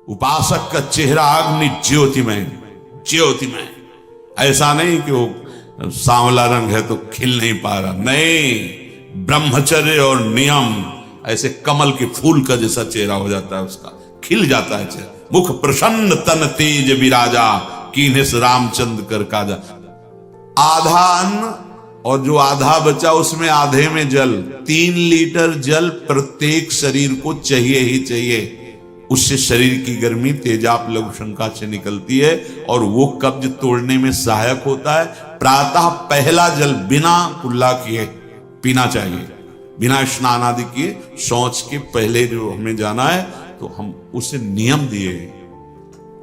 उपासक का चेहरा अग्नि ज्योतिमय, ज्योतिमय। ऐसा नहीं कि वो सांवला रंग है तो खिल नहीं पा रहा, नहीं, ब्रह्मचर्य और नियम ऐसे कमल के फूल का जैसा चेहरा हो जाता है, उसका खिल जाता है चेहरा। मुख प्रसन्न तन तेज विराजा, कीन्हिस रामचंद्र कर काजा। आधा अन्न और जो आधा बचा उसमें आधे में जल, 3 लीटर जल प्रत्येक शरीर को चाहिए ही चाहिए। उससे शरीर की गर्मी तेजाब लघु शंका से निकलती है और वो कब्ज तोड़ने में सहायक होता है। प्रातः पहला जल बिना कुल्ला किए पीना चाहिए, बिना स्नान आदि किए। शौच के पहले जो हमें जाना है तो हम उसे नियम दिए,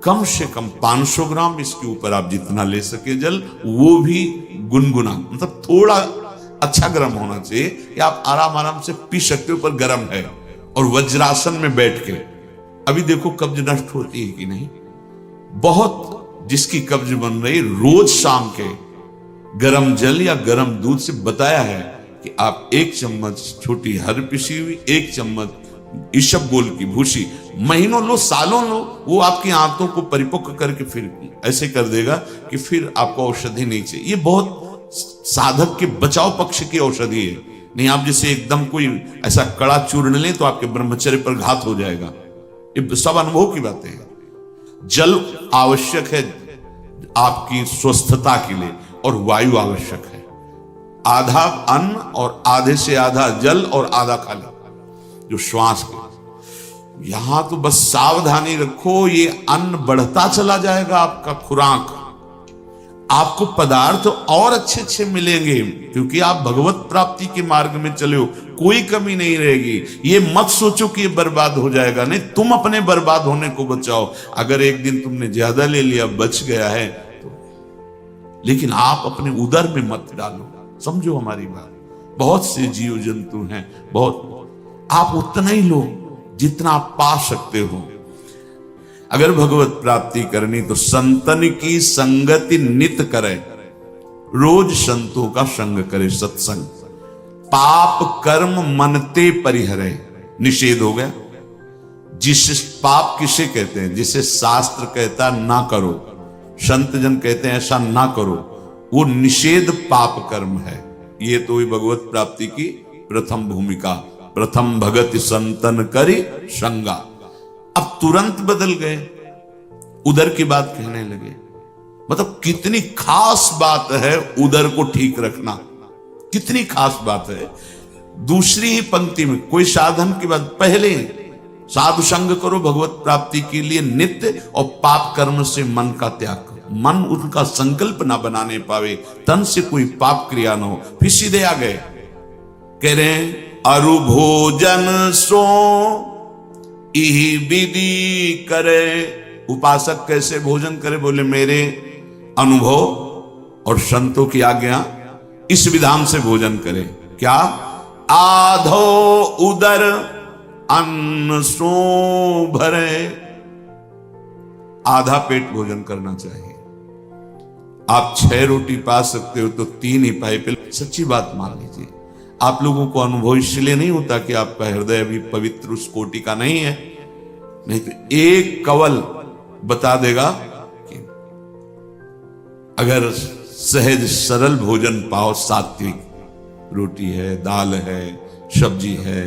कम से कम 500 ग्राम, इसके ऊपर आप जितना ले सके जल, वो भी गुनगुना, मतलब थोड़ा अच्छा गर्म होना चाहिए कि आप आराम आराम से पी सकते हो, पर गर्म है। और वज्रासन में बैठ के, अभी देखो कब्ज नष्ट होती है कि नहीं, बहुत जिसकी कब्ज बन रही, रोज शाम के गर्म जल या गर्म दूध से बताया है कि आप 1 चम्मच छोटी हर पिसी हुई, 1 चम्मच ईशबगोल की भूसी महीनों लो, सालों लो, वो आपकी आंतों को परिपक्व करके फिर ऐसे कर देगा कि फिर आपको औषधि नहीं चाहिए। ये बहुत साधक के बचाव पक्ष की औषधि है। नहीं आप जैसे एकदम कोई ऐसा कड़ा चूर्ण लें तो आपके ब्रह्मचर्य पर घात हो जाएगा। ये सब अनुभव की बातें हैं। जल आवश्यक है आपकी स्वस्थता के लिए और वायु आवश्यक है। आधा अन्न और आधे से आधा जल और आधा खाली जो श्वास के। यहां तो बस सावधानी रखो, ये अन्न बढ़ता चला जाएगा आपका खुराक, आपको पदार्थ और अच्छे अच्छे मिलेंगे क्योंकि आप भगवत प्राप्ति के मार्ग में चले हो, कोई कमी नहीं रहेगी। ये मत सोचो कि ये बर्बाद हो जाएगा, नहीं, तुम अपने बर्बाद होने को बचाओ। अगर एक दिन तुमने ज्यादा ले लिया, बच गया है तो, लेकिन आप अपने उदर में मत डालो। समझो हमारी बात। बहुत से जीव जंतु हैं, बहुत, आप उतना ही लो जितना आप पा सकते हो। अगर भगवत प्राप्ति करनी तो संतन की संगति नित करे, रोज संतों का संग करे, सत्संग। पाप कर्म मनते परिहरे, निषेध हो गया। जिस पाप किसे कहते हैं? जिसे शास्त्र कहता ना करो, संत जन कहते हैं ऐसा ना करो, वो निषेध पाप कर्म है। ये तो भगवत प्राप्ति की प्रथम भूमिका। प्रथम भगत संतन करी संगा। अब तुरंत बदल गए, उदर की बात कहने लगे। मतलब कितनी खास बात है उदर को ठीक रखना, कितनी खास बात है। दूसरी ही पंक्ति में कोई साधन की बात, पहले साधु संग करो भगवत प्राप्ति के लिए नित्य, और पाप कर्म से मन का त्याग करो। मन उनका संकल्प ना बनाने पावे, तन से कोई पाप क्रिया ना हो। फिर सीधे आ गए, कह रहे हैं अरु भोजन सो इहि विधि करे। उपासक कैसे भोजन करे? बोले मेरे अनुभव और संतों की आज्ञा, इस विधान से भोजन करे। क्या? आधो उदर अन्न सो भरे, आधा पेट भोजन करना चाहिए। आप 6 रोटी पा सकते हो तो 3 ही पाए। पहले सच्ची बात मान लीजिए। आप लोगों को अनुभव इसलिए नहीं होता कि आपका हृदय अभी पवित्र उस कोटि का नहीं है, नहीं तो एक कवल बता देगा कि अगर सहज सरल भोजन पाओ, सात्विक रोटी है, दाल है, सब्जी है,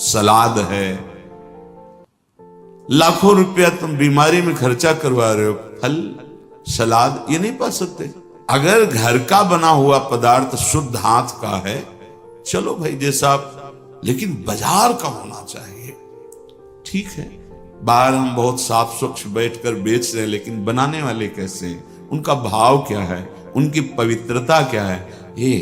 सलाद है, लाखों रुपया तुम बीमारी में खर्चा करवा रहे हो, फल सलाद ये नहीं पा सकते। अगर घर का बना हुआ पदार्थ शुद्ध हाथ का है, चलो भाई जैसा आप, लेकिन बाजार का होना चाहिए। ठीक है, बाहर हम बहुत साफ स्वच्छ बैठकर बेच रहे हैं, लेकिन बनाने वाले कैसे हैं? उनका भाव क्या है? उनकी पवित्रता क्या है? ये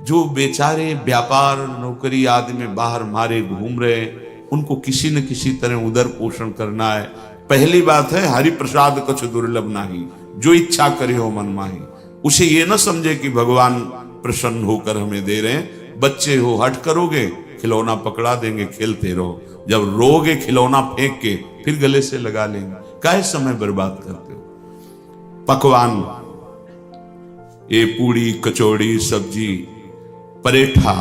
जो बेचारे व्यापार नौकरी आदि में बाहर मारे घूम रहे हैं, उनको किसी न किसी तरह उदर पोषण करना है। पहली बात है हरि प्रसाद कछु दुर्लभ नाही, जो इच्छा करे हो मन माही। उसे ये न समझे कि भगवान प्रसन्न होकर हमें दे रहे हैं। बच्चे हो, हट करोगे खिलौना पकड़ा देंगे, खेलते रहो। जब रोगे खिलौना फेंक के फिर गले से लगा लेंगे। काहे समय बर्बाद करते हो? पकवान, ये पूड़ी कचौड़ी सब्जी परेठा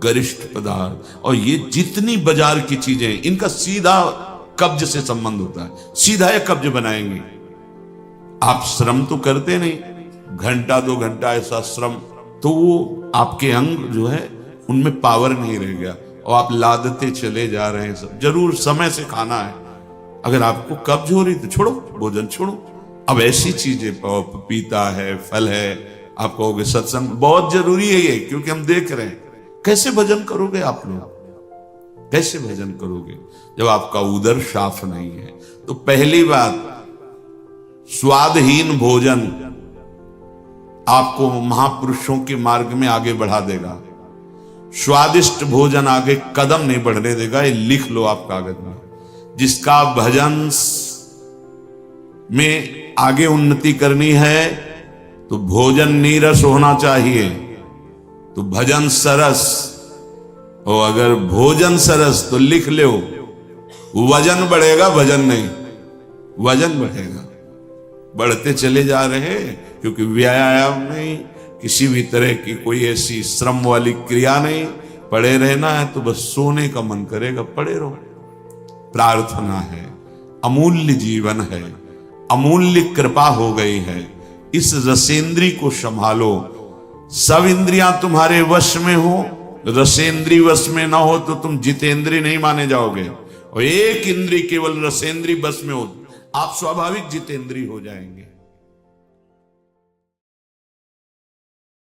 गरिष्ठ पदार्थ और ये जितनी बाजार की चीजें, इनका सीधा कब्ज से संबंध होता है, सीधा ये कब्ज बनाएंगे। आप श्रम तो करते नहीं, घंटा 2 घंटा ऐसा श्रम, तो वो आपके अंग जो है उनमें पावर नहीं रह गया और आप लादते चले जा रहे हैं। सब जरूर समय से खाना है, अगर आपको कब्ज हो रही तो छोड़ो, भोजन छोड़ो। अब ऐसी चीजें, पपीता है, फल है, आप कहोगे सत्संग बहुत जरूरी है ये, क्योंकि हम देख रहे हैं। कैसे भजन करोगे आप लोग, कैसे भजन करोगे जब आपका उदर साफ नहीं है? तो पहली बात, स्वादहीन भोजन आपको महापुरुषों के मार्ग में आगे बढ़ा देगा, स्वादिष्ट भोजन आगे कदम नहीं बढ़ने देगा। ये लिख लो आप कागज में। जिसका भजन में आगे उन्नति करनी है तो भोजन नीरस होना चाहिए, तो भजन सरस, और अगर भोजन सरस तो लिख लो, वजन बढ़ेगा, भजन नहीं, वजन बढ़ेगा। बढ़ते चले जा रहे, क्योंकि व्यायाम नहीं, किसी भी तरह की कोई ऐसी श्रम वाली क्रिया नहीं। पड़े रहना है तो बस सोने का मन करेगा, पड़े रहो। प्रार्थना है, अमूल्य जीवन है, अमूल्य कृपा हो गई है। इस रसेंद्री को संभालो। सब इंद्रियां तुम्हारे वश में हो, रसेंद्री वश में ना हो तो तुम जितेंद्री नहीं माने जाओगे। और एक इंद्री केवल रसेंद्री वश में हो, आप स्वाभाविक जितेंद्री हो जाएंगे।